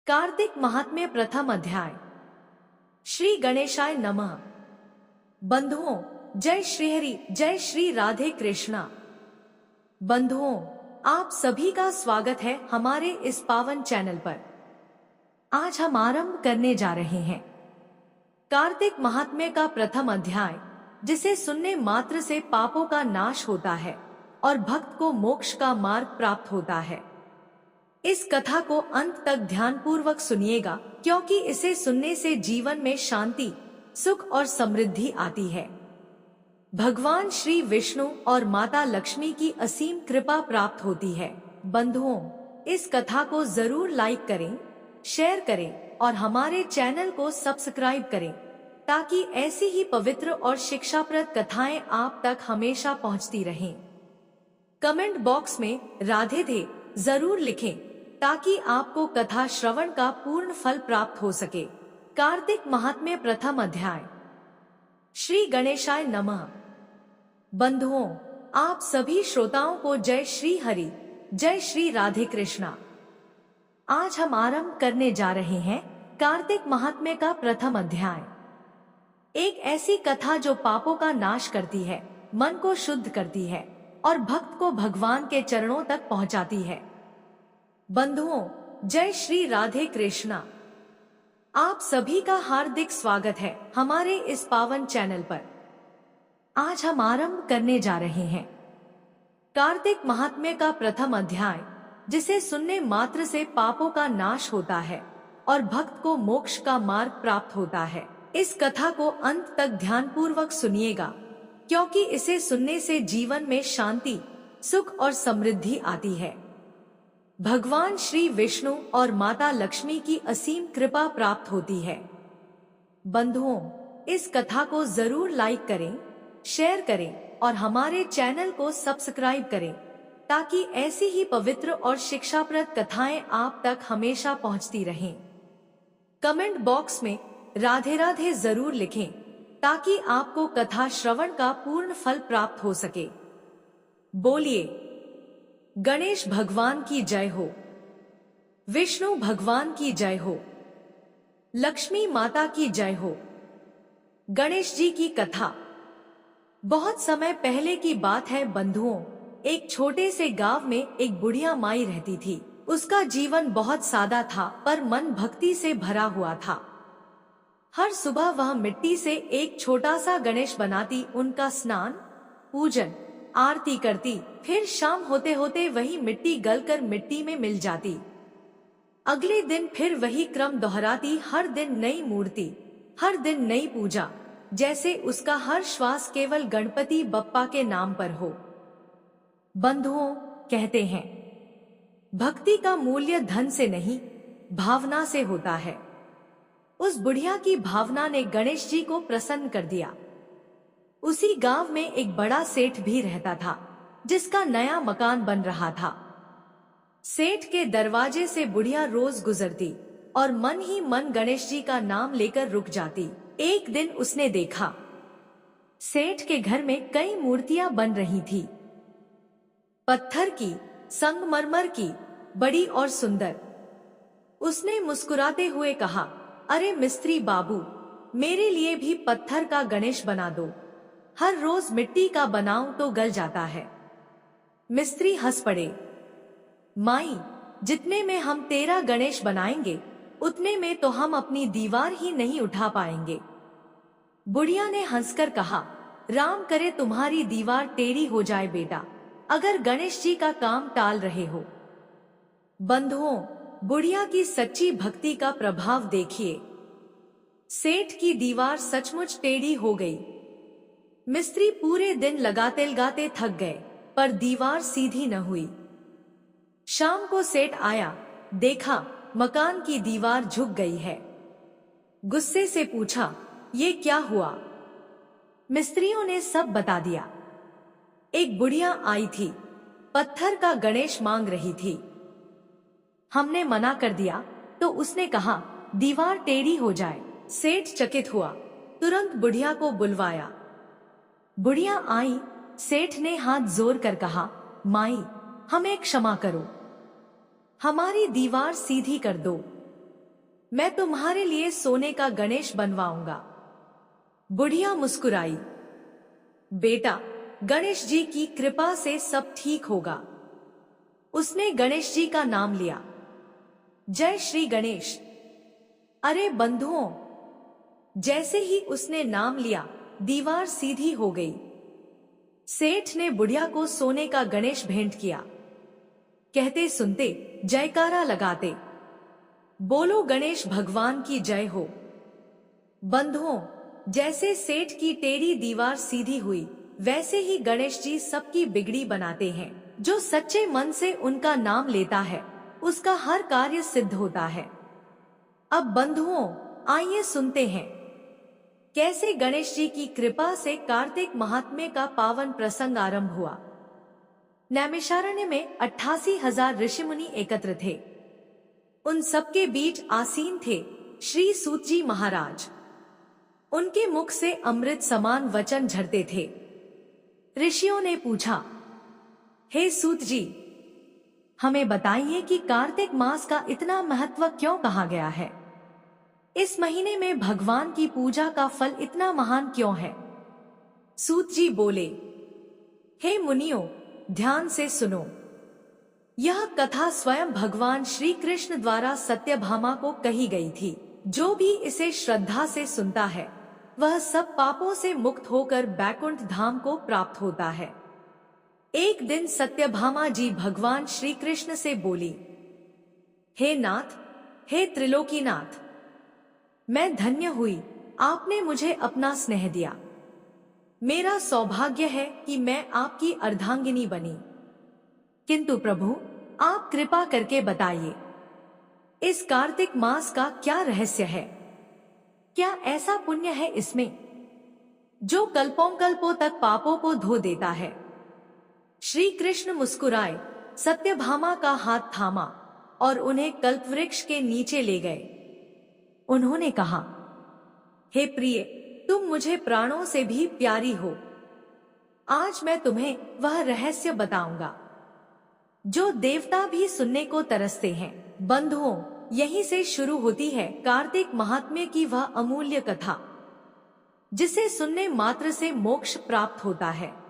कार्तिक महात्म्य प्रथम अध्याय। श्री गणेशाय नमः। बंधुओं, जय श्री हरि, जय श्री राधे कृष्णा। बंधुओं, आप सभी का स्वागत है हमारे इस पावन चैनल पर। आज हम आरंभ करने जा रहे हैं कार्तिक महात्म्य का प्रथम अध्याय, जिसे सुनने मात्र से पापों का नाश होता है और भक्त को मोक्ष का मार्ग प्राप्त होता है। इस कथा को अंत तक ध्यानपूर्वक सुनिएगा, क्योंकि इसे सुनने से जीवन में शांति, सुख और समृद्धि आती है। भगवान श्री विष्णु और माता लक्ष्मी की असीम कृपा प्राप्त होती है। बंधुओं, इस कथा को जरूर लाइक करें, शेयर करें और हमारे चैनल को सब्सक्राइब करें, ताकि ऐसी ही पवित्र और शिक्षाप्रद कथाएं आप तक हमेशा पहुंचती रहें। कमेंट बॉक्स में राधे थे जरूर लिखें, ताकि आपको कथा श्रवण का पूर्ण फल प्राप्त हो सके। कार्तिक महात्म्य प्रथम अध्याय। श्री गणेशाय नमः। बंधुओं, आप सभी श्रोताओं को जय श्री हरि, जय श्री राधे कृष्णा। आज हम आरंभ करने जा रहे हैं कार्तिक महात्म्य का प्रथम अध्याय। एक ऐसी कथा जो पापों का नाश करती है, मन को शुद्ध करती है और भक्त को भगवान के चरणों तक पहुंचाती है। बंधुओं, जय श्री राधे कृष्णा। आप सभी का हार्दिक स्वागत है हमारे इस पावन चैनल पर। आज हम आरंभ करने जा रहे हैं कार्तिक महात्म्य का प्रथम अध्याय, जिसे सुनने मात्र से पापों का नाश होता है और भक्त को मोक्ष का मार्ग प्राप्त होता है। इस कथा को अंत तक ध्यानपूर्वक सुनिएगा, क्योंकि इसे सुनने से जीवन में शांति, सुख और समृद्धि आती है। भगवान श्री विष्णु और माता लक्ष्मी की असीम कृपा प्राप्त होती है। बंधुओं, इस कथा को जरूर लाइक करें, शेयर करें और हमारे चैनल को सब्सक्राइब करें, ताकि ऐसी ही पवित्र और शिक्षाप्रद कथाएं आप तक हमेशा पहुंचती रहें। कमेंट बॉक्स में राधे राधे जरूर लिखें, ताकि आपको कथा श्रवण का पूर्ण फल प्राप्त हो सके। बोलिए गणेश भगवान की जय हो, विष्णु भगवान की जय हो, लक्ष्मी माता की जय हो। गणेश जी की कथा। बहुत समय पहले की बात है बंधुओं। एक छोटे से गांव में एक बुढ़िया माई रहती थी। उसका जीवन बहुत सादा था, पर मन भक्ति से भरा हुआ था। हर सुबह वह मिट्टी से एक छोटा सा गणेश बनाती, उनका स्नान, पूजन, आरती करती। फिर शाम होते होते वही मिट्टी गलकर मिट्टी में मिल जाती। अगले दिन फिर वही क्रम दोहराती, हर दिन नई मूर्ति, हर दिन नई पूजा, जैसे उसका हर श्वास केवल गणपति बप्पा के नाम पर हो। बंधुओं, कहते हैं भक्ति का मूल्य धन से नहीं, भावना से होता है। उस बुढ़िया की भावना ने गणेश जी को प्रसन्न कर दिया। उसी गांव में एक बड़ा सेठ भी रहता था, जिसका नया मकान बन रहा था। सेठ के दरवाजे से बुढ़िया रोज गुजरती और मन ही मन गणेश जी का नाम लेकर रुक जाती। एक दिन उसने देखा, सेठ के घर में कई मूर्तियां बन रही थी, पत्थर की, संगमरमर की, बड़ी और सुंदर। उसने मुस्कुराते हुए कहा, अरे मिस्त्री बाबू, मेरे लिए भी पत्थर का गणेश बना दो। हर रोज मिट्टी का बनाऊं तो गल जाता है। मिस्त्री हंस पड़े। माई, जितने में हम तेरा गणेश बनाएंगे, उतने में तो हम अपनी दीवार ही नहीं उठा पाएंगे। बुढ़िया ने हंसकर कहा, राम करे तुम्हारी दीवार टेढ़ी हो जाए बेटा, अगर गणेश जी का काम टाल रहे हो। बंधुओं, बुढ़िया की सच्ची भक्ति का प्रभाव देखिए। सेठ की दीवार सचमुच टेढ़ी हो गई। मिस्त्री पूरे दिन लगाते लगाते थक गए, पर दीवार सीधी न हुई। शाम को सेठ आया, देखा मकान की दीवार झुक गई है। गुस्से से पूछा, ये क्या हुआ? मिस्त्रियों ने सब बता दिया। एक बुढ़िया आई थी, पत्थर का गणेश मांग रही थी। हमने मना कर दिया तो उसने कहा दीवार टेढ़ी हो जाए। सेठ चकित हुआ, तुरंत बुढ़िया को बुलवाया। बुढ़िया आई। सेठ ने हाथ जोड़ कर कहा, माई, हमें क्षमा करो, हमारी दीवार सीधी कर दो। मैं तुम्हारे लिए सोने का गणेश बनवाऊंगा। बुढ़िया मुस्कुराई। बेटा, गणेश जी की कृपा से सब ठीक होगा। उसने गणेश जी का नाम लिया। जय श्री गणेश। अरे बंधुओं, जैसे ही उसने नाम लिया, दीवार सीधी हो गई। सेठ ने बुढ़िया को सोने का गणेश भेंट किया। कहते सुनते जयकारा लगाते, बोलो गणेश भगवान की जय हो। बंधुओं, जैसे सेठ की टेढ़ी दीवार सीधी हुई, वैसे ही गणेश जी सबकी बिगड़ी बनाते हैं। जो सच्चे मन से उनका नाम लेता है, उसका हर कार्य सिद्ध होता है। अब बंधुओं, आइए सुनते हैं कैसे गणेश जी की कृपा से कार्तिक महात्म्य का पावन प्रसंग आरंभ हुआ। नैमिषारण्य में 88,000 ऋषिमुनि एकत्र थे। उन सबके बीच आसीन थे श्री सूत जी महाराज। उनके मुख से अमृत समान वचन झरते थे। ऋषियों ने पूछा, हे सूत जी, हमें बताइए कि कार्तिक मास का इतना महत्व क्यों कहा गया है? इस महीने में भगवान की पूजा का फल इतना महान क्यों है? सूत जी बोले, हे मुनियों, ध्यान से सुनो। यह कथा स्वयं भगवान श्री कृष्ण द्वारा सत्यभामा को कही गई थी। जो भी इसे श्रद्धा से सुनता है, वह सब पापों से मुक्त होकर बैकुंठ धाम को प्राप्त होता है। एक दिन सत्यभामा जी भगवान श्री कृष्ण से बोली, हे नाथ, हे त्रिलोकीनाथ, मैं धन्य हुई, आपने मुझे अपना स्नेह दिया। मेरा सौभाग्य है कि मैं आपकी अर्धांगिनी बनी। किंतु प्रभु, आप कृपा करके बताइए, इस कार्तिक मास का क्या रहस्य है? क्या ऐसा पुण्य है इसमें जो कल्पों कल्पों तक पापों को धो देता है? श्री कृष्ण मुस्कुराए, सत्यभामा का हाथ थामा और उन्हें कल्पवृक्ष के नीचे ले गए। उन्होंने कहा, हे प्रिय, तुम मुझे प्राणों से भी प्यारी हो। आज मैं तुम्हें वह रहस्य बताऊंगा जो देवता भी सुनने को तरसते हैं। बंधुओं, यहीं से शुरू होती है कार्तिक महात्म्य की वह अमूल्य कथा, जिसे सुनने मात्र से मोक्ष प्राप्त होता है।